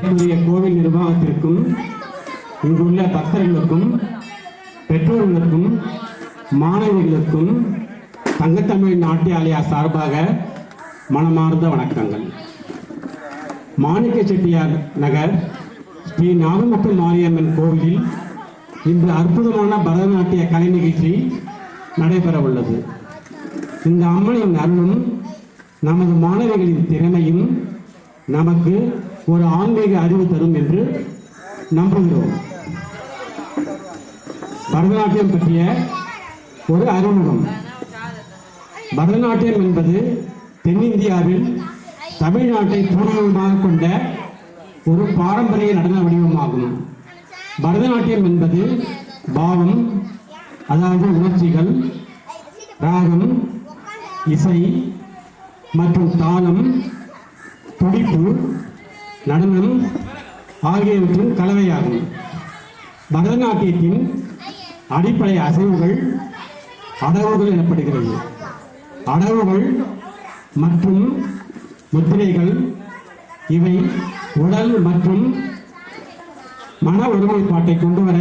கோவில் நிர்வாகத்திற்கும் இங்குள்ள பக்தர்களுக்கும் பெற்றோர்களுக்கும் மாணவிகளுக்கும் தங்கத்தமிழ் நாட்டியாலயா சார்பாக மனமார்ந்த வணக்கங்கள். மாணிக்க செட்டியார் நகர் ஸ்ரீ நாகமுத்து மாரியம்மன் கோவிலில் இன்று அற்புதமான பரதநாட்டிய கலை நிகழ்ச்சி நடைபெற உள்ளது. இந்த அம்மனின் அருளும் நமது மாணவிகளின் திறமையும் நமக்கு ஒரு ஆன்மீக அறிவு தரும் என்று நம்புகிறோம். பரதநாட்டியம் பற்றிய ஒரு அறிமுகம். பரதநாட்டியம் என்பது தென்னிந்தியாவில் தமிழ்நாட்டை பூர்வீகமாக கொண்ட ஒரு பாரம்பரிய நடன வடிவமாகும். பரதநாட்டியம் என்பது பாவம், அதாவது உணர்ச்சிகள், ராகம், இசை மற்றும் தாளம், துடிப்பு, நடனம் ஆகியவற்றின் கலவையாகும். பரதநாட்டியத்தின் அடிப்படை அசைவுகள் அடவுகள் எனப்படுகிறது. அடவுகள் மற்றும் முத்திரைகள் இவை உடல் மற்றும் மன ஒருமைப்பாட்டை கொண்டு வர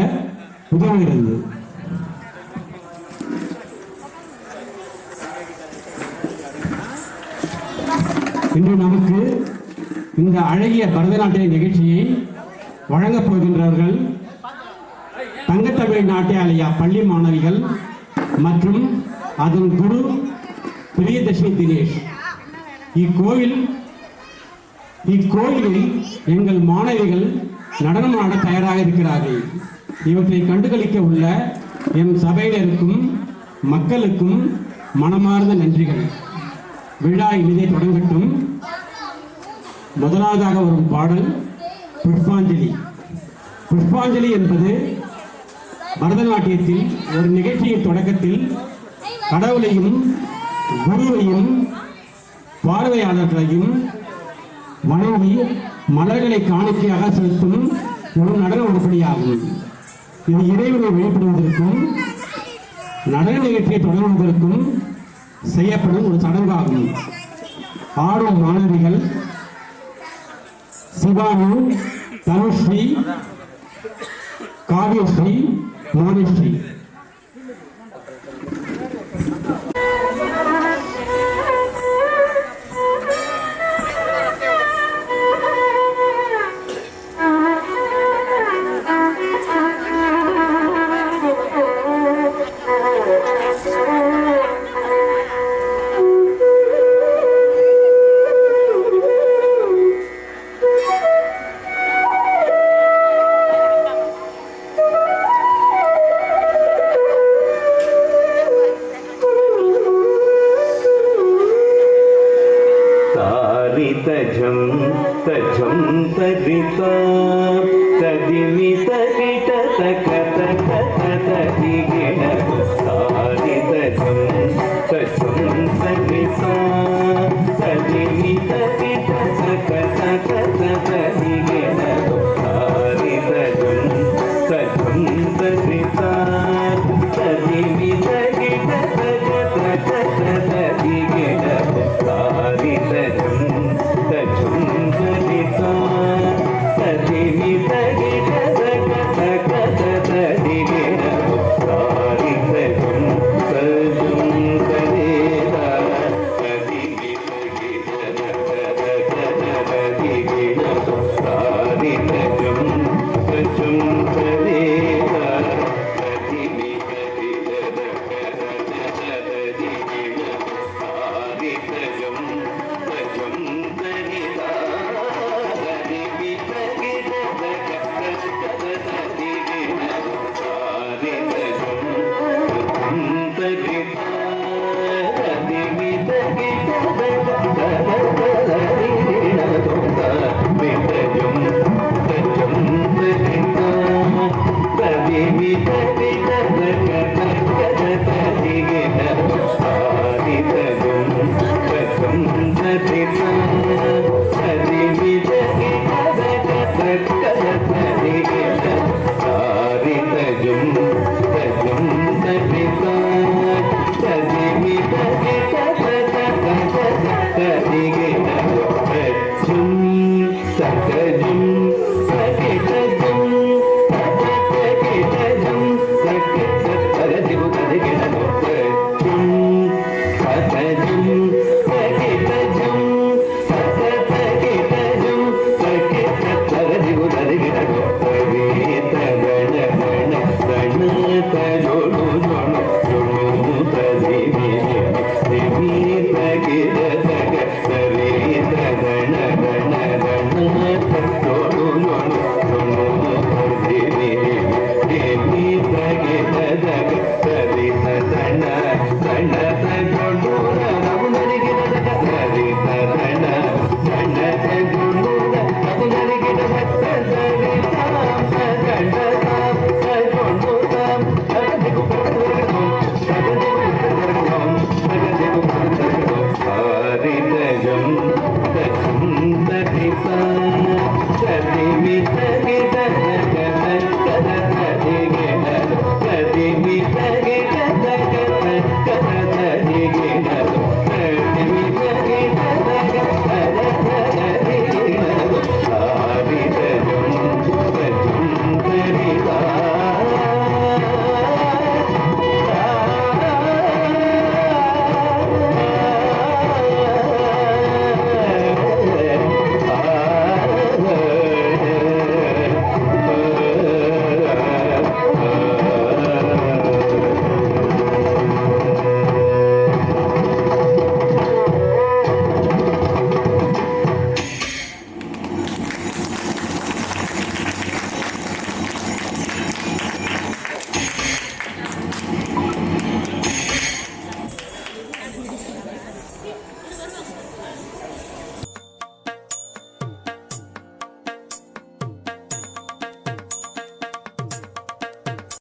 உதவுகிறது. இன்று நமக்கு இந்த அழகிய பரதநாட்டிய நிகழ்ச்சியை வழங்கப் போகின்றவர்கள் தங்கத்தமிழ் நாட்டியாலயா பள்ளி மாணவிகள் மற்றும் அதன் குரு பிரியதர்ஷினி தினேஷ். இக்கோயிலில் எங்கள் மாணவிகள் நடனம் ஆட தயாராக இருக்கிறார்கள். இவற்றை கண்டுகளிக்க உள்ள எம் சபையினருக்கும் மக்களுக்கும் மனமார்ந்த நன்றிகள். விழா இனிதே தொடங்கட்டும். முதலாவதாக வரும் பாடல் புஷ்பாஞ்சலி. புஷ்பாஞ்சலி என்பது பரதநாட்டியத்தில் ஒரு நிகழ்ச்சியின் தொடக்கத்தில் கடவுளையும் குருவையும் பார்வையாளர்களையும் வணங்கி மலர்களை காணிக்கையாக செலுத்தும் ஒரு நடன உருப்படியாகும். இது இறைவனை வெளிப்படுவதற்கும் நடன நிகழ்ச்சியை தொடங்குவதற்கும் செய்யப்படும் ஒரு சடங்காகும். ஆடும் மாணவிகள் சிவானு, தனுஸ்ரீ, காவியஸ்ரீ, மோனிஸ்ரீ. तजं तजं तरिता तदिमि तरित तक तक तदिगिण तारि तजं तजं तरिता तदिमि तरित तक तक तदिगिण तारि तजं तजं तरिता तदिमि तरित तक तक तदिगिण तारि तजं Kadi